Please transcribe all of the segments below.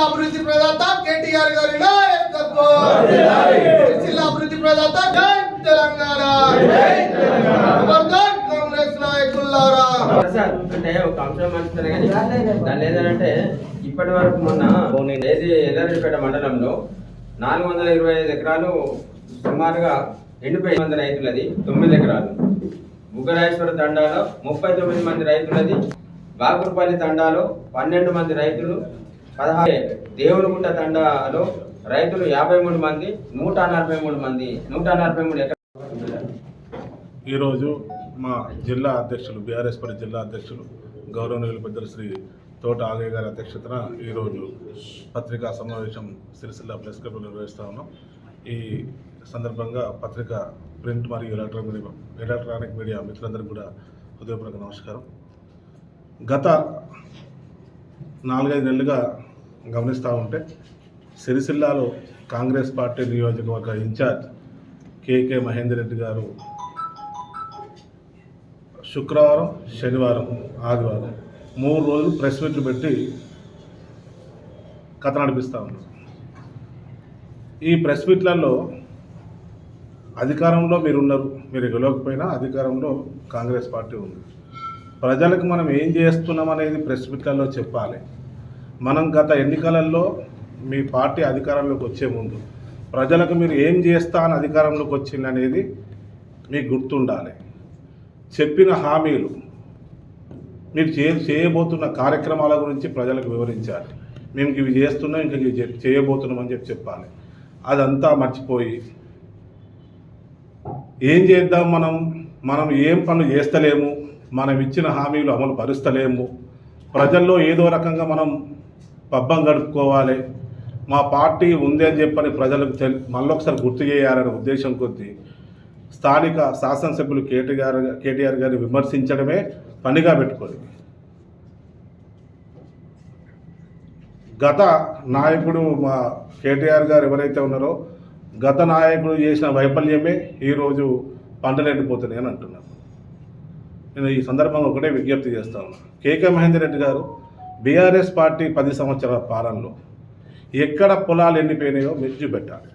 అభివృద్ధి ప్రదాత కేటీఆర్ గారి నాయకత్వం, అభివృద్ధి ప్రదాత జై తెలంగాణ, కాంగ్రెస్ నాయకులారా. అంటే ఒక అంశం మంచిదే కానీ దాని ఏదంటే ఇప్పటి వరకు మొన్న ఎల్లారెడ్డిపేట మండలంలో 425 ఎకరాలు సుమారుగా ఎండిపోయి మంది రైతులది, 9 ఎకరాలు. బుగ్గరాజేశ్వర తండాలో 39 మంది రైతులది, బాగురుపల్లి తండాలో 12 మంది రైతులు, 16 దేవునిగుంట తండాలో రైతులు 53 మంది, 143 ఎకరాలు. ఈరోజు మా జిల్లా అధ్యక్షులు బీఆర్ఎస్ పార్టీ జిల్లా అధ్యక్షులు గౌరవనీయులు పెద్దలు శ్రీ తోట ఆగయ్య గారి అధ్యక్షతన ఈరోజు పత్రికా సమావేశం సిరిసిల్ల ప్రెస్ క్లబ్లో నిర్వహిస్తూ ఉన్నాం. ఈ సందర్భంగా పత్రిక ప్రింట్ మరియు ఎలక్ట్రానిక్ మీడియా మిత్రులందరికీ కూడా హృదయపూర్వక నమస్కారం. గత 4-5 నెలలుగా గమనిస్తూ ఉంటే సిరిసిల్లాలో కాంగ్రెస్ పార్టీ నియోజకవర్గ ఇన్ఛార్జ్ కేకే మహేందర్ రెడ్డి గారు శుక్రవారం, శనివారం, ఆదివారం 3 రోజులు ప్రెస్ మీట్లు పెట్టి కథ నడిపిస్తూ ఉన్నారు. ఈ ప్రెస్ మీట్లలో అధికారంలో మీరున్నారు, మీరు గెలవకపోయినా అధికారంలో కాంగ్రెస్ పార్టీ ఉంది. ప్రజలకు మనం ఏం చేస్తున్నాం అనేది ప్రెస్ మీట్లలో చెప్పాలి. మనం గత ఎన్నికలలో మీ పార్టీ అధికారంలోకి వచ్చే ముందు ప్రజలకు మీరు ఏం చేస్తా అని అధికారంలోకి వచ్చింది అనేది మీకు గుర్తుండాలి. చెప్పిన హామీలు, మీరు చేయబోతున్న కార్యక్రమాల గురించి ప్రజలకు వివరించాలి. మేము ఇవి చేస్తున్నాం, ఇంకా ఇవి చేయబోతున్నాం అని చెప్పాలి. అదంతా మర్చిపోయి ఏం చేద్దాం, మనం ఏం పనులు చేస్తలేము, మనం ఇచ్చిన హామీలు అమలు పరుస్తలేము, ప్రజల్లో ఏదో రకంగా మనం పబ్బం గడుపుకోవాలి, మా పార్టీ ఉంది అని చెప్పని ప్రజలకు మళ్ళొకసారి గుర్తు చేయాలనే ఉద్దేశం కొద్దీ స్థానిక శాసనసభ్యులు కేటీఆర్ గారిని విమర్శించడమే పనిగా పెట్టుకోండి. గత నాయకుడు మా కేటీఆర్ గారు ఎవరైతే ఉన్నారో గత నాయకుడు చేసిన వైఫల్యమే ఈరోజు పంటలు ఎండిపోతున్నాయి అని అంటున్నారు. నేను ఈ సందర్భంగా ఒకటే విజ్ఞప్తి చేస్తా ఉన్నాను. కేకే మహేందర్ రెడ్డి గారు బీఆర్ఎస్ పార్టీ 10 సంవత్సరాల పాలనలో ఎక్కడ పొలాలు ఎండిపోయినాయో మీరు చూపెట్టాలి.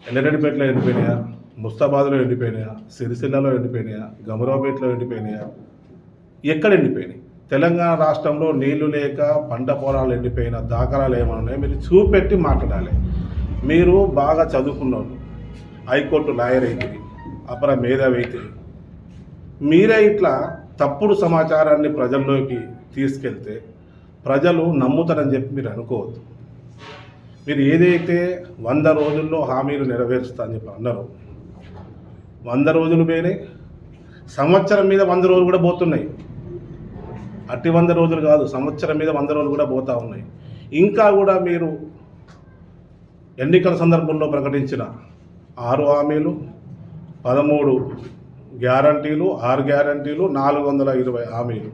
ఎల్లారెడ్డిపేటలో ఎండిపోయినాయా, ముస్తాబాద్లో ఎండిపోయినాయా, సిరిసిల్లలో ఎండిపోయినాయా, గమరావుపేటలో ఎండిపోయినాయా, ఎక్కడ ఎండిపోయినాయి? తెలంగాణ రాష్ట్రంలో నీళ్లు లేక పంట పొలాలు ఎండిపోయిన దాఖలాలు ఏమన్నాయో మీరు చూపెట్టి మాట్లాడాలి. మీరు బాగా చదువుకున్నారు, హైకోర్టు లాయర్ అయితే, అపర మేధావి అయితే, మీరే ఇట్లా తప్పుడు సమాచారాన్ని ప్రజల్లోకి తీసుకెళ్తే ప్రజలు నమ్ముతారని చెప్పి మీరు అనుకోవద్దు. మీరు ఏదైతే 100 రోజుల్లో హామీలు నెరవేరుస్తా అని చెప్పి అన్నారు, 100 రోజులు పోయినాయి, సంవత్సరం మీద 100 రోజులు కూడా పోతున్నాయి. అట్టి 100 రోజులు కాదు, సంవత్సరం మీద 100 రోజులు కూడా పోతూ ఉన్నాయి. ఇంకా కూడా మీరు ఎన్నికల సందర్భంలో ప్రకటించిన 6 హామీలు, 13 గ్యారంటీలు, 6 గ్యారంటీలు, 420 హామీలు,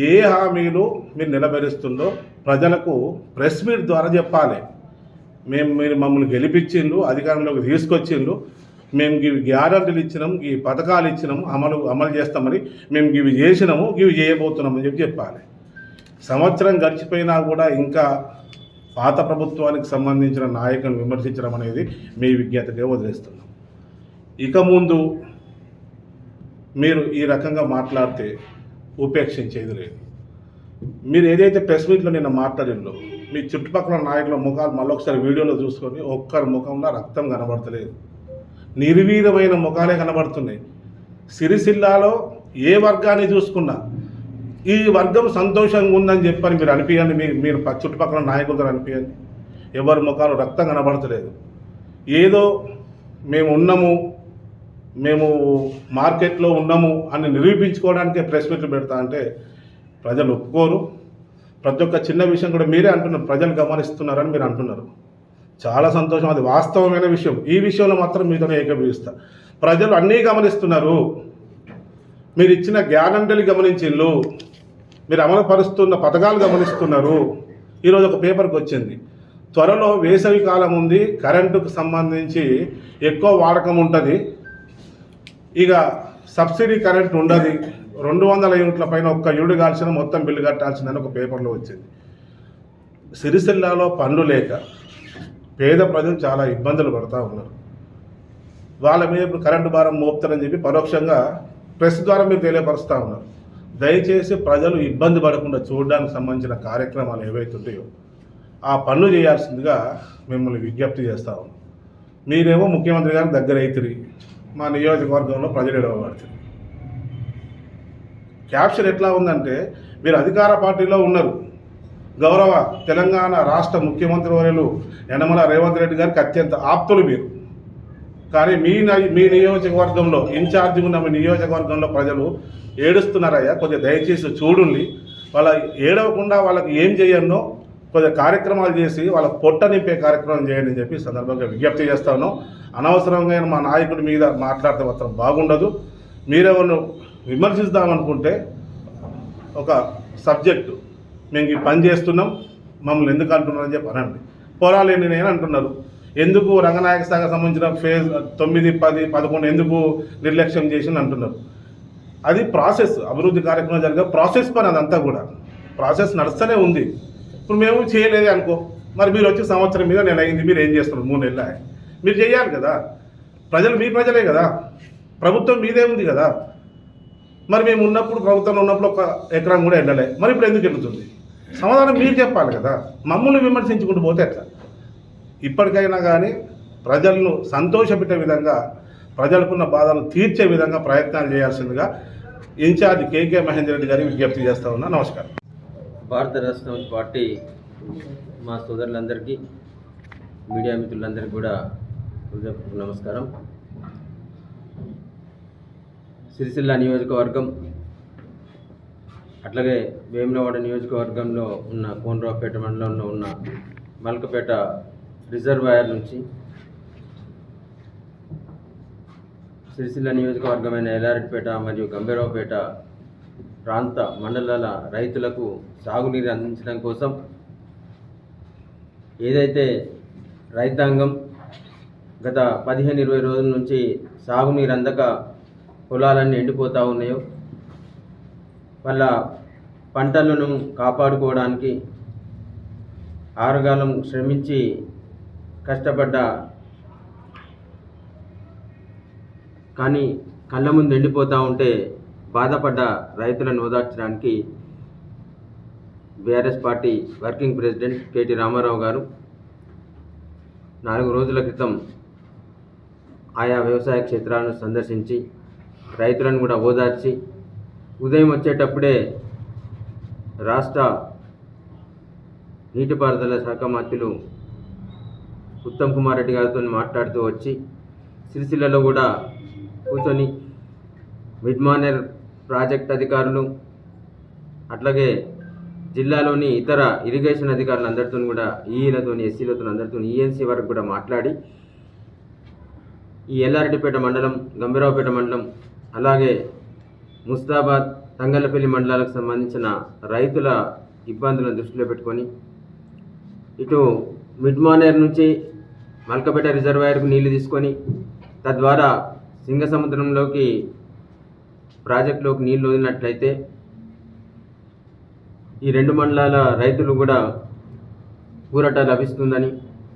ఏ హామీలు మీరు నిలబెరుస్తుందో ప్రజలకు ప్రెస్ మీట్ ద్వారా చెప్పాలి. మీరు మమ్మల్ని గెలిపించిండ్రు, అధికారంలోకి తీసుకొచ్చిండ్రు, మేము ఇవి గ్యారంటీలు ఇచ్చినాము, ఈ పథకాలు ఇచ్చినాము, అమలు చేస్తామని, మేము ఇవి చేసినాము, ఇవి చేయబోతున్నామని చెప్పాలి. సంవత్సరం గడిచిపోయినా కూడా ఇంకా పాత ప్రభుత్వానికి సంబంధించిన నాయకులను విమర్శించడం అనేది మీ విజ్ఞతకే వదిలేస్తున్నాం. ఇక ముందు మీరు ఈ రకంగా మాట్లాడితే ఉపేక్షించేది లేదు. మీరు ఏదైతే ప్రెస్ మీట్లో నిన్న మాట్లాడిందో మీ చుట్టుపక్కల నాయకుల ముఖాలు మళ్ళొకసారి వీడియోలో చూసుకొని ఒక్కరి ముఖంలో రక్తం కనబడతలేదు, నిర్వీర్యమైన ముఖాలే కనబడుతున్నాయి. సిరిసిల్లాలో ఏ వర్గాన్ని చూసుకున్నా ఈ వర్గం సంతోషంగా ఉందని చెప్పని మీరు అనిపించండి, మీరు చుట్టుపక్కల నాయకులతో అనిపించండి. ఎవరి ముఖాలు రక్తం కనబడతలేదు. ఏదో మేము ఉన్నాము, మేము మార్కెట్లో ఉన్నాము అని నిరూపించుకోవడానికే ప్రెస్ మీట్లు పెడతా అంటే ప్రజలు ఒప్పుకోరు. ప్రతి ఒక్క చిన్న విషయం కూడా మీరే అంటున్నారు, ప్రజలు గమనిస్తున్నారని మీరు అంటున్నారు. చాలా సంతోషం, అది వాస్తవమైన విషయం. ఈ విషయంలో మాత్రం మీతోనే ఏకీభవిస్తా. ప్రజలు అన్నీ గమనిస్తున్నారు. మీరు ఇచ్చిన గ్యారంటీలు గమనించిళ్ళు, మీరు అమలు పరుస్తున్న పథకాలు గమనిస్తున్నారు. ఈరోజు ఒక పేపర్కి వచ్చింది, త్వరలో వేసవి కాలం ఉంది, కరెంటుకు సంబంధించి ఎక్కువ వాడకం ఉంటుంది, ఇక సబ్సిడీ కరెంట్ ఉండదు, 200 యూనిట్ల పైన ఒక్క యూనిట్ కాల్సిన మొత్తం బిల్లు కట్టాల్సిందని ఒక పేపర్లో వచ్చింది. సిరిసిల్లాలో పనులు లేక పేద ప్రజలు చాలా ఇబ్బందులు పడుతూ ఉన్నారు. వాళ్ళ మీద ఇప్పుడు కరెంటు భారం మోపుతారని చెప్పి పరోక్షంగా ప్రెస్ ద్వారా మీరు తెలియపరుస్తూ ఉన్నారు. దయచేసి ప్రజలు ఇబ్బంది పడకుండా చూడడానికి సంబంధించిన కార్యక్రమాలు ఏవైతుంటాయో ఆ పనులు చేయాల్సిందిగా మిమ్మల్ని విజ్ఞప్తి చేస్తూ ఉన్నాం. మీరేమో ముఖ్యమంత్రి గారు దగ్గర అవుతుంది, మా నియోజకవర్గంలో ప్రజలు ఎడవబడుతుంది. క్యాప్షన్ ఎట్లా ఉందంటే, మీరు అధికార పార్టీలో ఉన్నారు, గౌరవ తెలంగాణ రాష్ట్ర ముఖ్యమంత్రి వర్యులు యనమల రేవంత్ రెడ్డి గారికి అత్యంత ఆప్తులు మీరు. కానీ మీ నియోజకవర్గంలో ఇన్ఛార్జి ఉన్న మీ నియోజకవర్గంలో ప్రజలు ఏడుస్తున్నారయ్యా, కొద్దిగా దయచేసి చూడండి. వాళ్ళ ఏడవకుండా వాళ్ళకి ఏం చేయన్నో కొద్దిగా కార్యక్రమాలు చేసి వాళ్ళ పొట్ట నింపే కార్యక్రమం చేయండి అని చెప్పి సందర్భంగా విజ్ఞప్తి చేస్తాను. అనవసరంగా మా నాయకుడి మీద మాట్లాడితే మాత్రం బాగుండదు. మీరేమన్నా విమర్శిస్తామనుకుంటే ఒక సబ్జెక్టు, మేము ఈ పని చేస్తున్నాం, మమ్మల్ని ఎందుకు అంటున్నారని చెప్పి అనండి. పోరాలేని నేను అంటున్నారు, ఎందుకు రంగనాయక సాగర్ సంబంధించిన ఫేజ్ 9, 10, 11 ఎందుకు నిర్లక్ష్యం చేసి అంటున్నారు. అది ప్రాసెస్, అభివృద్ధి కార్యక్రమం జరిగే ప్రాసెస్ పని, అదంతా కూడా ప్రాసెస్ నడుస్తూనే ఉంది. ఇప్పుడు మేము చేయలేదే అనుకో, మరి మీరు వచ్చి సంవత్సరం మీద నేను అయింది, మీరు ఏం చేస్తున్నారు, 3 నెలలు మీరు చేయాలి కదా. ప్రజలు మీ ప్రజలే కదా, ప్రభుత్వం మీదే ఉంది కదా. మరి మేము ఉన్నప్పుడు, ప్రభుత్వంలో ఉన్నప్పుడు 1 ఎకరం కూడా వెళ్ళలే, మరి ఇప్పుడు ఎందుకు వెళ్తుంది? సమాధానం మీరు చెప్పాలి కదా. మమ్మల్ని విమర్శించుకుంటూ పోతే ఎట్లా? ఇప్పటికైనా కానీ ప్రజలను సంతోషపెట్టే విధంగా, ప్రజలకున్న బాధలను తీర్చే విధంగా ప్రయత్నాలు చేయాల్సిందిగా ఇన్ఛార్జ్ కేకే మహేందర్ రెడ్డి గారికి విజ్ఞప్తి చేస్తా ఉన్నా. నమస్కారం. భారత రాష్ట్ర సమితి పార్టీ మా సోదరులందరికీ, మీడియా మిత్రులందరికీ కూడా హృదయపూర్వక నమస్కారం. సిరిసిల్ల నియోజకవర్గం, అట్లాగే వేములవాడ నియోజకవర్గంలో ఉన్న కోనరావుపేట మండలంలో ఉన్న మల్కపేట రిజర్వాయర్ నుంచి సిరిసిల్ల నియోజకవర్గమైన ఎల్లారెడ్డిపేట మరియు గంభీరావుపేట ప్రాంత మండలాల రైతులకు సాగునీరు అందించడం కోసం ఏదైతే రైతాంగం గత 15-20 రోజుల నుంచి సాగునీరు అందక పొలాలన్నీ ఎండిపోతూ ఉన్నాయో, వాళ్ళ పంటలను కాపాడుకోవడానికి ఆరుగాలం శ్రమించి కష్టపడ్డ కానీ కళ్ళ ముందు ఎండిపోతూ ఉంటే బాధపడ్డ రైతులను ఓదార్చడానికి BRS party working president KT Rama Rao గారు 4 రోజుల క్రితం ఆయా వ్యవసాయ క్షేత్రాలను సందర్శించి రైతులను కూడా ఓదార్చి, ఉదయం వచ్చేటప్పుడే రాష్ట్ర నీటిపారుదల శాఖ మంత్రులు ఉత్తమ్ కుమార్ రెడ్డి గారితో మాట్లాడుతూ వచ్చి సిరిసిల్లలో కూడా కూర్చొని మిడ్మానేర్ ప్రాజెక్ట్ అధికారులు, అట్లాగే జిల్లాలోని ఇతర ఇరిగేషన్ అధికారులందరితో కూడా, ఈలతో, ఎస్సీలతో అందరితో, ఈఎన్సీ వరకు కూడా మాట్లాడి ఈ ఎల్లారెడ్డిపేట మండలం, గంభీరావుపేట మండలం, అలాగే ముస్తాబాద్, తంగళ్ళపల్లి మండలాలకు సంబంధించిన రైతుల ఇబ్బందులను దృష్టిలో పెట్టుకొని ఇటు మిడ్మానేర్ నుంచి మల్కపేట రిజర్వాయర్కు నీళ్లు తీసుకొని తద్వారా సింగసముద్రంలోకి ప్రాజెక్టులోకి నీళ్లు వదిలినట్లయితే ఈ 2 మండలాల రైతులు కూడా ఊరట లభిస్తుందని,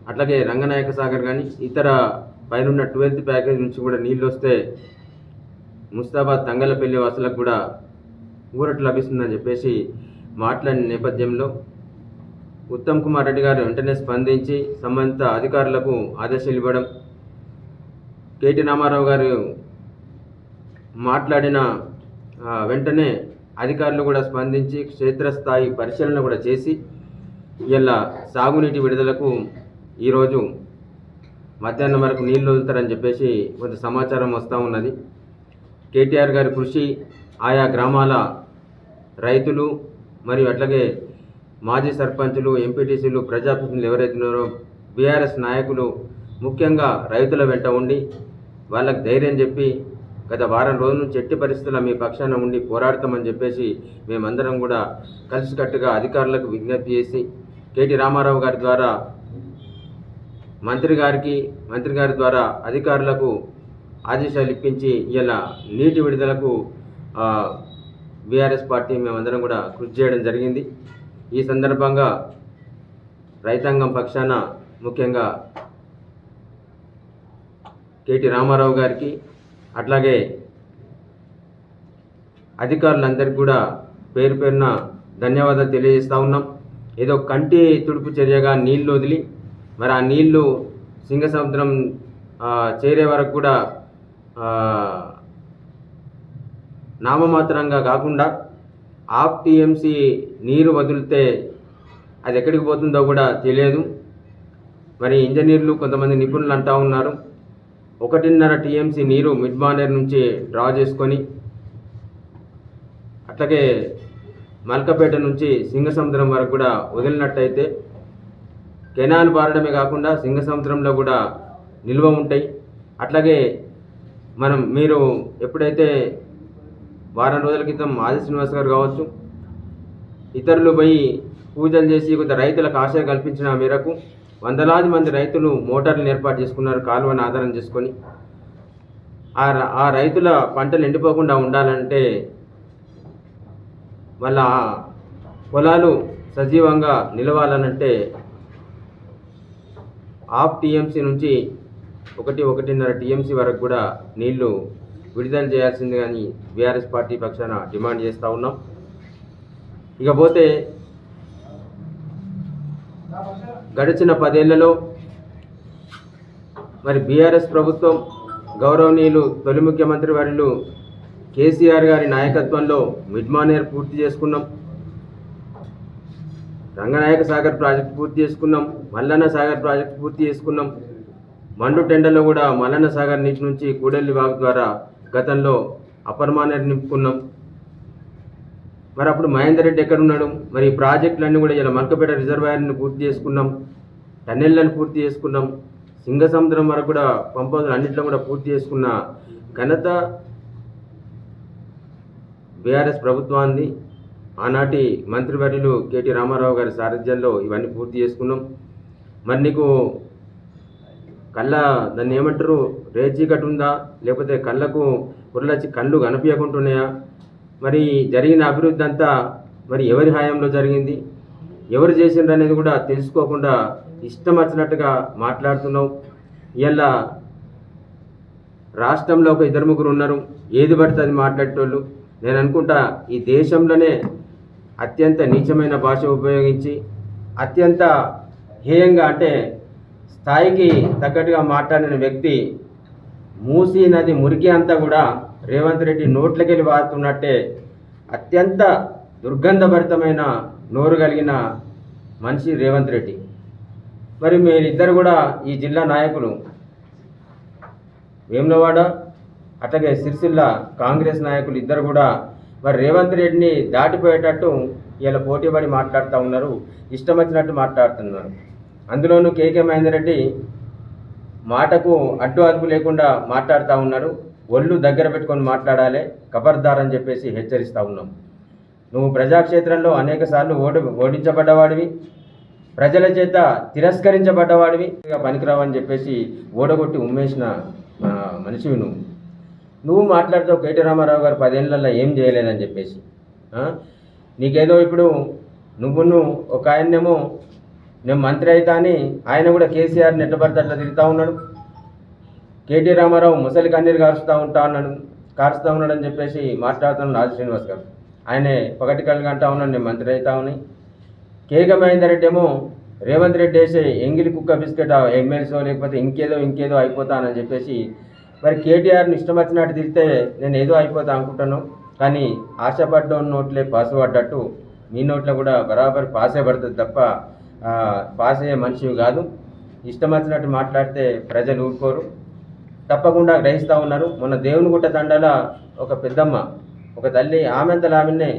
అట్లాగే రంగనాయక సాగర్ కానీ ఇతర పైనున్న 12th ప్యాకేజ్ నుంచి కూడా నీళ్ళు వస్తే ముస్తాబాద్, తంగళ్ళపల్లి వాసులకు కూడా ఊరట లభిస్తుందని చెప్పేసి మాట్లాడిన నేపథ్యంలో ఉత్తమ్ కుమార్ రెడ్డి గారు వెంటనే స్పందించి సంబంధిత అధికారులకు ఆదేశాలు ఇవ్వడం, కేటీ రామారావు గారు మాట్లాడిన వెంటనే అధికారులు కూడా స్పందించి క్షేత్రస్థాయి పరిశీలన కూడా చేసి ఇలా సాగునీటి విడుదలకు ఈరోజు మధ్యాహ్నం వరకు నీళ్లు వదులుతారని చెప్పేసి కొంత సమాచారం వస్తూ ఉన్నది. కేటీఆర్ గారి కృషి, ఆయా గ్రామాల రైతులు మరియు అట్లాగే మాజీ సర్పంచులు, ఎంపీటీసీలు, ప్రజాప్రతినిధులు ఎవరైతే ఉన్నారో బీఆర్ఎస్ నాయకులు ముఖ్యంగా రైతుల వెంట ఉండి వాళ్ళకి ధైర్యం చెప్పి గత వారం రోజుల నుంచి ఎట్టి పరిస్థితుల్లో మీ పక్షాన ఉండి పోరాడతామని చెప్పేసి మేమందరం కూడా కలిసికట్టుగా అధికారులకు విజ్ఞప్తి చేసి కేటీ రామారావు గారి ద్వారా మంత్రి గారి ద్వారా అధికారులకు ఆదేశాలు ఇప్పించి ఇలా నీటి విడుదలకు బీఆర్ఎస్ పార్టీ మేమందరం కూడా కృషి చేయడం జరిగింది. ఈ సందర్భంగా రైతాంగం పక్షాన ముఖ్యంగా కేటీ రామారావు గారికి అట్లాగే అధికారులందరికీ కూడా పేరు పేరున ధన్యవాదాలు తెలియజేస్తూ ఉన్నాం. ఏదో కంటి తుడుపు చర్యగా నీళ్లు వదిలి మరి ఆ నీళ్లు సింగసముద్రం చేరే వరకు కూడా నామమాత్రంగా కాకుండా ఆఫ్ టీఎంసీ నీరు వదిలితే అది ఎక్కడికి పోతుందో కూడా తెలియదు. మరి ఇంజనీర్లు కొంతమంది నిపుణులు అంటూ ఉన్నారు 1.5 టీఎంసీ నీరు మిడ్ మానేర్ నుంచి డ్రా చేసుకొని అట్లాగే మల్కపేట నుంచి సింగసముద్రం వరకు కూడా వదిలినట్టయితే కెనాల్ పారడమే కాకుండా సింగసముద్రంలో కూడా నిల్వ ఉంటాయి. అట్లాగే మీరు ఎప్పుడైతే వారం రోజుల క్రితం ఆది శ్రీనివాస్ గారు కావచ్చు ఇతరులు పోయి పూజలు చేసి కొంత రైతులకు ఆశ కల్పించిన మేరకు వందలాది మంది రైతులు మోటార్లను ఏర్పాటు చేసుకున్నారు కాలువను ఆధారం చేసుకొని. ఆ రైతుల పంటలు ఎండిపోకుండా ఉండాలంటే వాళ్ళ పొలాలు సజీవంగా నిలవాలనంటే హాఫ్ టీఎంసీ నుంచి 1.5 టీఎంసీ వరకు కూడా నీళ్లు విడుదల చేయాల్సింది కానీ బీఆర్ఎస్ పార్టీ పక్షాన డిమాండ్ చేస్తూ ఉన్నాం. ఇకపోతే గడిచిన 10 ఏళ్లలో మరి బీఆర్ఎస్ ప్రభుత్వం గౌరవనీయులు తొలి ముఖ్యమంత్రి వర్యులు కేసీఆర్ గారి నాయకత్వంలో మిడ్ మానేర్ పూర్తి చేసుకున్నాం, రంగనాయక సాగర్ ప్రాజెక్టు పూర్తి చేసుకున్నాం, మల్లన్న సాగర్ ప్రాజెక్టు పూర్తి చేసుకున్నాం. మండు టెండర్లో కూడా మల్లన్న సాగర్ నీటి నుంచి కూడెల్లి వాగు ద్వారా గతంలో అప్పర్ మానేర్ నింపుకున్నాం. మరి అప్పుడు మహేందర్ రెడ్డి ఎక్కడున్నాడు? మరి ఈ ప్రాజెక్టులన్నీ కూడా ఇలా మల్కపేట రిజర్వాయర్ని పూర్తి చేసుకున్నాం, టన్నెళ్లను పూర్తి చేసుకున్నాం, సింగసముద్రం వరకు కూడా పంపౌతులు అన్నింటిలో కూడా పూర్తి చేసుకున్న ఘనత బీఆర్ఎస్ ప్రభుత్వాన్ని. ఆనాటి మంత్రివర్యులు కేటీ రామారావు గారి సారథ్యంలో ఇవన్నీ పూర్తి చేసుకున్నాం. మరి నీకు దాన్ని ఏమంటారు రేచీకట్టు ఉందా లేకపోతే కళ్ళకు పుర్లొచ్చి కళ్ళు కనిపించకుంటున్నాయా? మరి జరిగిన అభివృద్ధి అంతా మరి ఎవరి హయాంలో జరిగింది, ఎవరు చేసిండ్రు అనేది కూడా తెలుసుకోకుండా ఇష్టం వచ్చినట్టుగా మాట్లాడుతున్నావు. ఇలా రాష్ట్రంలో ఒక 2-3 ఉన్నారు ఏది పడితే అది మాట్లాడేటోళ్ళు. నేను అనుకుంటా ఈ దేశంలోనే అత్యంత నీచమైన భాష ఉపయోగించి అత్యంత హేయంగా అంటే స్థాయికి తగ్గట్టుగా మాట్లాడిన వ్యక్తి మూసీ నది మురికి అంతా కూడా రేవంత్ రెడ్డి నోట్లకెళ్ళి వాడుతున్నట్టే అత్యంత దుర్గంధభరితమైన నోరు కలిగిన మనిషి రేవంత్ రెడ్డి. మరి మీరిద్దరు కూడా ఈ జిల్లా నాయకులు వేములవాడ అట్లాగే సిరిసిల్ల కాంగ్రెస్ నాయకులు ఇద్దరు కూడా మరి రేవంత్ రెడ్డిని దాటిపోయేటట్టు ఇలా పోటీపడి మాట్లాడుతూ ఉన్నారు, ఇష్టం వచ్చినట్టు మాట్లాడుతున్నారు. అందులోనూ కేకే మహేందర్ రెడ్డి మాటకు అడ్డు అదుపు లేకుండా మాట్లాడుతూ ఉన్నారు. ఒళ్ళు దగ్గర పెట్టుకొని మాట్లాడాలి, ఖబర్దార్ అని చెప్పేసి హెచ్చరిస్తూ ఉన్నాం. నువ్వు ప్రజాక్షేత్రంలో అనేక సార్లు ఓడించబడ్డవాడివి, ప్రజల చేత తిరస్కరించబడ్డవాడివి, పనికిరావని చెప్పేసి ఓడగొట్టి ఉమ్మేసిన మనిషివి నువ్వు మాట్లాడుతావు కేటీ రామారావు గారు 10 ఏళ్లలో ఏం చేయలేదని చెప్పేసి. నీకేదో ఇప్పుడు నువ్వు ఒక ఆయన్నేమో నేను మంత్రి అవుతా అని ఆయన కూడా కేసీఆర్ని ఎట్లబడితే అట్లా తిరుగుతూ ఉన్నాడు. కేటీ రామారావు ముసలి కన్నీరు కారుస్తూ ఉన్నాడు అని చెప్పేసి మాట్లాడుతున్నాడు ఆది శ్రీనివాస్ గారు. ఆయనే పగటి కళ్ళు అంటా ఉన్నాడు నేను మంత్రి అవుతా ఉన్నాయి. కేకే మహేందర్ రెడ్డి ఏమో రేవంత్ రెడ్డి వేసే ఎంగిలి కుక్క బిస్కెట్ ఎమ్మెల్సో లేకపోతే ఇంకేదో అయిపోతానని చెప్పేసి మరి కేటీఆర్ని ఇష్టం వచ్చినట్టు తిరిగితే నేను ఏదో అయిపోతా అనుకుంటాను. కానీ ఆశపడ్డ నోట్లే పాస్ పడ్డట్టు మీ నోట్లో కూడా బరాబర్ పాసే పడుతుంది తప్ప పాస్ అయ్యే మనిషివి కాదు. ఇష్టం వచ్చినట్టు మాట్లాడితే ప్రజలు ఊరుకోరు, తప్పకుండా గ్రహిస్తూ ఉన్నారు. మొన్న దేవునిగుట్ట తండాల ఒక పెద్దమ్మ ఒక తల్లి ఆమెంతలు ఆమెనే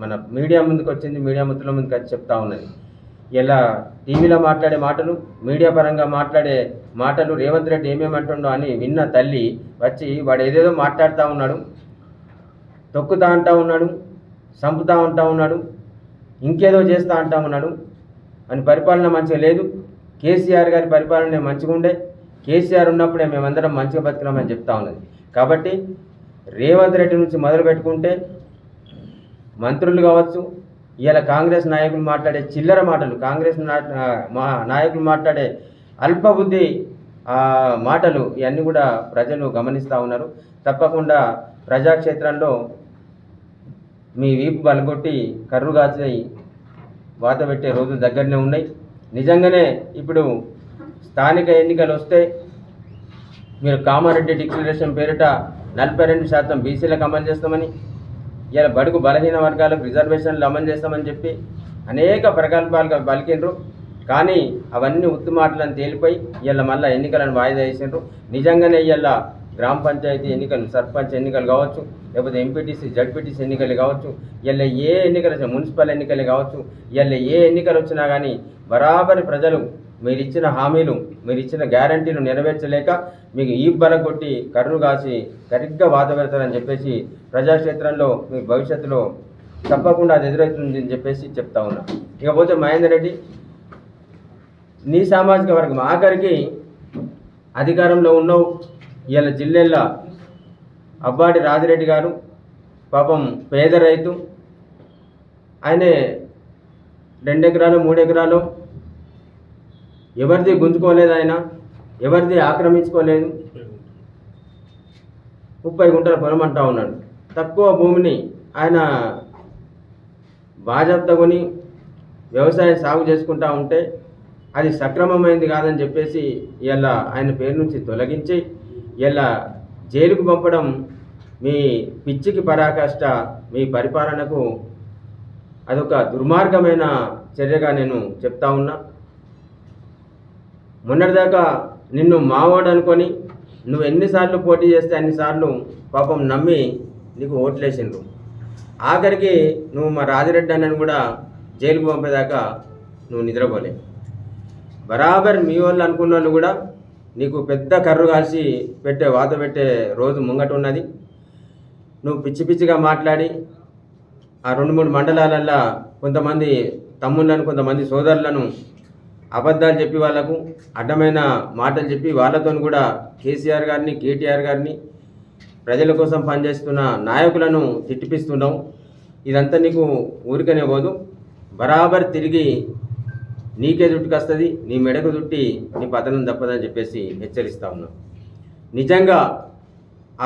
మన మీడియా ముందుకు వచ్చింది, మీడియా మిత్రుల ముందుకు వచ్చి చెప్తా ఉన్నది. ఇలా టీవీలో మాట్లాడే మాటలు, మీడియా పరంగా మాట్లాడే మాటలు రేవంత్ రెడ్డి ఏమేమంటుండో అని విన్న తల్లి వచ్చి వాడు ఏదేదో మాట్లాడుతూ ఉన్నాడు, తొక్కుతా అంటూ ఉన్నాడు, చంపుతా ఉంటా ఉన్నాడు, ఇంకేదో చేస్తూ అంటా ఉన్నాడు అని పరిపాలన మంచిగా లేదు. కేసీఆర్ గారి పరిపాలన మంచిగా ఉండే, కేసీఆర్ ఉన్నప్పుడే మేమందరం మంచిగా బతికినామని చెప్తా ఉన్నది. కాబట్టి రేవంత్ రెడ్డి నుంచి మొదలు పెట్టుకుంటే మంత్రులు కావచ్చు, ఇలా కాంగ్రెస్ నాయకులు మాట్లాడే చిల్లర మాటలు, కాంగ్రెస్ నాయకులు మాట్లాడే అల్పబుద్ధి మాటలు, ఇవన్నీ కూడా ప్రజలు గమనిస్తూ ఉన్నారు. తప్పకుండా ప్రజాక్షేత్రంలో మీ వీపు బలగొట్టి కర్రు కాచి వాత పెట్టే రోజులు దగ్గరనే ఉన్నాయి. నిజంగానే ఇప్పుడు స్థానిక ఎన్నికలు వస్తే మీరు కామారెడ్డి డిక్లరేషన్ పేరిట 42% బీసీలకు అమలు చేస్తామని, ఇలా బడుగు బలహీన వర్గాలకు రిజర్వేషన్లు అమలు చేస్తామని చెప్పి అనేక ప్రకల్పాలుగా పలికిండ్రు. కానీ అవన్నీ ఉత్తు మాటలను తేలిపోయి ఇలా మళ్ళీ ఎన్నికలను వాయిదా వేసిండ్రు. నిజంగానే ఇలా గ్రామ పంచాయతీ ఎన్నికలు, సర్పంచ్ ఎన్నికలు కావచ్చు, లేకపోతే ఎంపీటీసీ జడ్పీటీసీ ఎన్నికలు కావచ్చు, ఇలా ఏ ఎన్నికలు, మున్సిపల్ ఎన్నికలు కావచ్చు, ఇలా ఏ ఎన్నికలు వచ్చినా కానీ బరాబరి ప్రజలు మీరు ఇచ్చిన హామీలు, మీరు ఇచ్చిన గ్యారంటీలు నెరవేర్చలేక మీకు ఈ బలగొట్టి కర్రు కాసి సరిగ్గా వాత పెడతారని చెప్పేసి ప్రజాక్షేత్రంలో మీ భవిష్యత్తులో తప్పకుండా అది ఎదురవుతుందని చెప్పేసి చెప్తా ఉన్నా. ఇకపోతే మహేందర్ రెడ్డి, నీ సామాజిక వర్గం ఆఖరికి అధికారంలో ఉన్నావు. ఇవాళ జిల్లాలో అబ్బాడి రాజిరెడ్డి గారు పాపం పేద రైతు, ఆయనే 2 ఎకరాలు 3 ఎకరాలు ఎవరిది గుంజుకోలేదు, ఆయన ఎవరిది ఆక్రమించుకోలేదు. 30 గుంటల పొలం అంటా ఉన్నాడు. తక్కువ భూమిని ఆయన బాజాప్తా కొని వ్యవసాయం సాగు చేసుకుంటా ఉంటే అది సక్రమమైంది కాదని చెప్పేసి ఇలా ఆయన పేరు నుంచి తొలగించి ఇలా జైలుకు పంపడం మీ పిచ్చికి పరాకాష్ట, మీ పరిపాలనకు అదొక దుర్మార్గమైన చర్యగా నేను చెప్తా ఉన్నా. మొన్నటిదాకా నిన్ను మావోడు అనుకొని నువ్వు ఎన్నిసార్లు పోటీ చేస్తే అన్నిసార్లు పాపం నమ్మి నీకు ఓట్లేసిండ్రు. ఆఖరికి నువ్వు మా రాజిరెడ్డి అన్నని కూడా జైలుకు పంపేదాకా నువ్వు నిద్రపోలే. బరాబర్ మీ వాళ్ళు అనుకున్న వాళ్ళు కూడా నీకు పెద్ద కర్రు కాల్చి వాత పెట్టే రోజు ముంగట ఉన్నది. నువ్వు పిచ్చి పిచ్చిగా మాట్లాడి ఆ 2-3 మండలాలల్లో కొంతమంది తమ్ముళ్ళను, కొంతమంది సోదరులను అబద్ధాలు చెప్పి వాళ్ళకు అడ్డమైన మాటలు చెప్పి వాళ్ళతో కూడా కేసీఆర్ గారిని, కేటీఆర్ గారిని, ప్రజల కోసం పనిచేస్తున్న నాయకులను తిట్టిపిస్తున్నావు. ఇదంతా నీకు ఊరికనే పోదు, బరాబర్ తిరిగి నీకే చుట్టుకొస్తుంది, నీ మెడకు చుట్టి నీ పతనం తప్పదని చెప్పేసి హెచ్చరిస్తూ ఉన్నావు. నిజంగా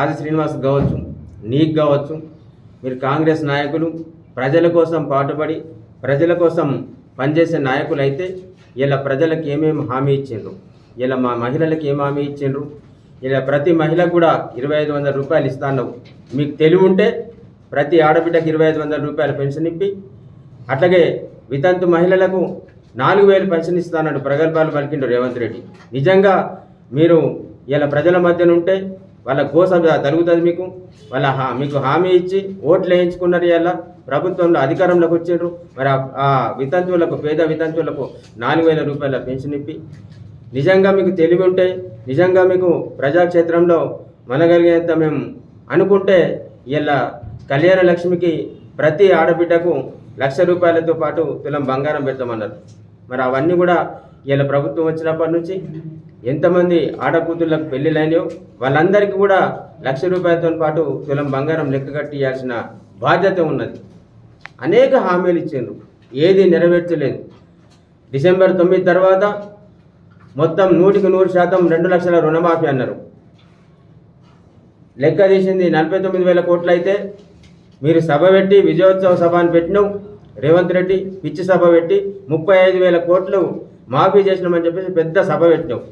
ఆది శ్రీనివాస్ కావచ్చు, నీకు కావచ్చు, మీరు కాంగ్రెస్ నాయకులు ప్రజల కోసం పాటుపడి ప్రజల కోసం పనిచేసే నాయకులు అయితే ఇలా ప్రజలకు ఏమేమి హామీ ఇచ్చిండ్రు, ఇలా మా మహిళలకు ఏం హామీ ఇచ్చిండ్రు, ఇలా ప్రతి మహిళకు కూడా 2500 రూపాయలు ఇస్తాను. మీకు తెలివి ఉంటే ప్రతి ఆడబిడ్డకు 2500 రూపాయల పెన్షన్ ఇప్పి, అట్లాగే వితంతు మహిళలకు 4000 పెన్షన్ ఇస్తానని ప్రగల్భాలు పలికిండు రేవంత్ రెడ్డి. నిజంగా మీరు ఇలా ప్రజల మధ్యన ఉంటే వాళ్ళ కోసం తరుగుతుంది మీకు. మీకు హామీ ఇచ్చి ఓట్లు వేయించుకున్నారు. ఇలా ప్రభుత్వంలో అధికారంలోకి వచ్చిండ్రు. మరి ఆ వితంతువులకు, పేద వితంతువులకు 4000 రూపాయల పెన్షన్ ఇప్పి, నిజంగా మీకు తెలివి ఉంటే, నిజంగా మీకు ప్రజాక్షేత్రంలో మనగలిగేంత మేము అనుకుంటే ఇలా కళ్యాణ లక్ష్మికి ప్రతి ఆడబిడ్డకు 1,00,000 రూపాయలతో పాటు తులం బంగారం పెడతామన్నారు. మరి అవన్నీ కూడా ఇలా ప్రభుత్వం వచ్చినప్పటి నుంచి ఎంతమంది ఆడకూతుళ్ళకు పెళ్ళిళ్ళైనాయో వాళ్ళందరికీ కూడా 1,00,000 రూపాయలతో పాటు తులం బంగారం లెక్క కట్టియాల్సిన బాధ్యత ఉన్నది. అనేక హామీలు ఇచ్చిండ్రు, ఏది నెరవేర్చలేదు. డిసెంబర్ 9 తర్వాత మొత్తం 100% 2 లక్షల రుణమాఫీ అన్నారు. లెక్క తీసింది 49,000 కోట్లు అయితే మీరు సభ పెట్టి విజయోత్సవ సభ అని పెట్టినావు. రేవంత్ రెడ్డి పిచ్చి సభ పెట్టి 35,000 కోట్లు మాఫీ చేసినామని చెప్పేసి పెద్ద సభ పెట్టినావు.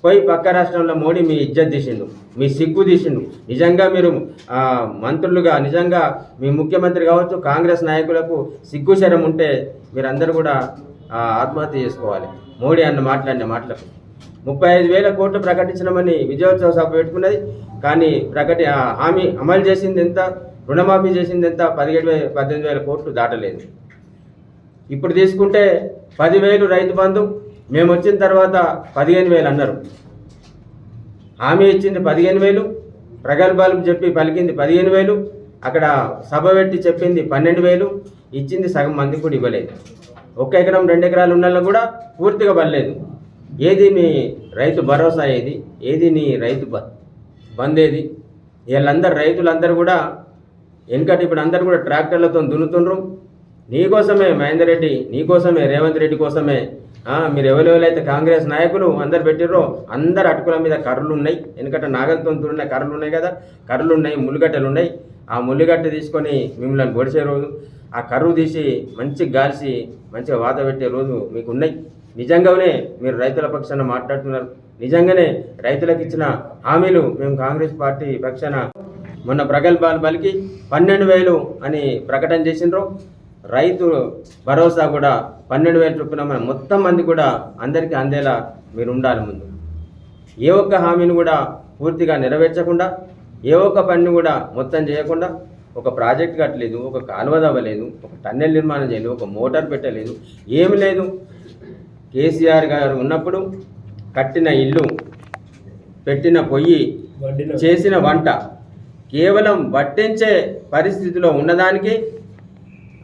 పోయి పక్క రాష్ట్రంలో మోడీ మీ ఇజ్జత్ తీసిండు, మీ సిగ్గు తీసిండు. నిజంగా మీరు మంత్రులుగా, నిజంగా మీ ముఖ్యమంత్రి కావచ్చు, కాంగ్రెస్ నాయకులకు సిగ్గు శరం ఉంటే మీరందరూ కూడా ఆత్మహత్య చేసుకోవాలి. మోడీ అన్న మాట్లాడిన మాటలకు 35,000 కోట్లు ప్రకటించడమని విజయోత్సవ సభ పెట్టుకున్నది. కానీ హామీ అమలు చేసింది ఎంత, రుణమాఫీ చేసింది ఎంత? 18,000 కోట్లు దాటలేదు. ఇప్పుడు తీసుకుంటే 10,000 రైతు బంధు, మేము వచ్చిన తర్వాత 15,000 అన్నారు. హామీ ఇచ్చింది 15,000, ప్రగల్భాలు చెప్పి పలికింది 15,000, అక్కడ సభ పెట్టి చెప్పింది 12,000, ఇచ్చింది సగం మందికి కూడా ఇవ్వలేదు. 1 ఎకరం 2 ఎకరాలు ఉన్న కూడా పూర్తిగా పడలేదు. ఏది నీ రైతు భరోసా, ఏది నీ రైతు బంద్ ఏది? వీళ్ళందరూ రైతులందరూ కూడా వెనకటి ఇప్పుడు అందరూ కూడా ట్రాక్టర్లతో దున్నుతుండ్రు. నీకోసమే మహేందర్ రెడ్డి, నీకోసమే రేవంత్ రెడ్డి కోసమే మీరు ఎవరెవరైతే కాంగ్రెస్ నాయకులు అందరు పెట్టిర్రో అందరు అటుకుల మీద కర్రలు ఉన్నాయి. ఎందుకంటే నాగలతో దున్నిన కర్రలు ఉన్నాయి కదా, కర్రలు ఉన్నాయి, ముళ్ళుగడ్డలు ఉన్నాయి. ఆ ముళ్ళుగడ్డ తీసుకొని మిమ్మల్ని పొడిచే రోజు, ఆ కర్రు తీసి మంచిగా గాల్చి మంచిగా వాత పెట్టే రోజు మీకు ఉన్నాయి. నిజంగానే మీరు రైతుల పక్షాన మాట్లాడుతున్నారు. నిజంగానే రైతులకు ఇచ్చిన హామీలు మేము కాంగ్రెస్ పార్టీ పక్షాన మొన్న ప్రగల్భాలు పలికి 12,000 అని ప్రకటన చేసిండ్రు. రైతు భరోసా కూడా 12,000 చొప్పున మన మొత్తం మంది కూడా అందరికీ అందేలా మీరు ఉండాలి. ముందు ఏ ఒక్క హామీని కూడా పూర్తిగా నెరవేర్చకుండా, ఏ ఒక్క పనిని కూడా మొత్తం చేయకుండా, ఒక ప్రాజెక్ట్ కట్టలేదు, ఒక కాలువ తవ్వలేదు, ఒక టన్నెల్ నిర్మాణం చేయలేదు, ఒక మోటార్ పెట్టలేదు, ఏమి లేదు. కేసీఆర్ గారు ఉన్నప్పుడు కట్టిన ఇల్లు, పెట్టిన పొయ్యి, చేసిన వంట కేవలం వడ్డించే పరిస్థితిలో ఉన్నదానికి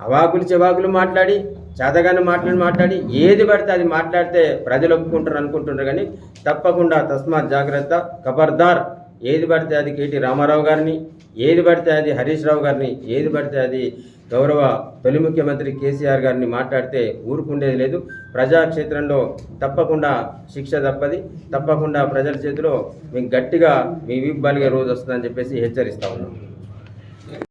అవాకులు చెవాకులు మాట్లాడి, చేతగాని మాట్లాడి ఏది పడితే అది మాట్లాడితే ప్రజలు ఒప్పుకుంటారు అనుకుంటున్నారు. కానీ తప్పకుండా తస్మాత్ జాగ్రత్త, ఖబర్దార్. ఏది పడితే అది కేటీ రామారావు గారిని, ఏది పడితే అది హరీష్ రావు గారిని, ఏది పడితే అది గౌరవ తొలి ముఖ్యమంత్రి కేసీఆర్ గారిని మాట్లాడితే ఊరుకుండేది లేదు. ప్రజాక్షేత్రంలో తప్పకుండా శిక్ష తప్పది. తప్పకుండా ప్రజల చేతిలో మీకు గట్టిగా మీ వీపు బలిగే రోజు వస్తుందని చెప్పేసి హెచ్చరిస్తా ఉన్నాం.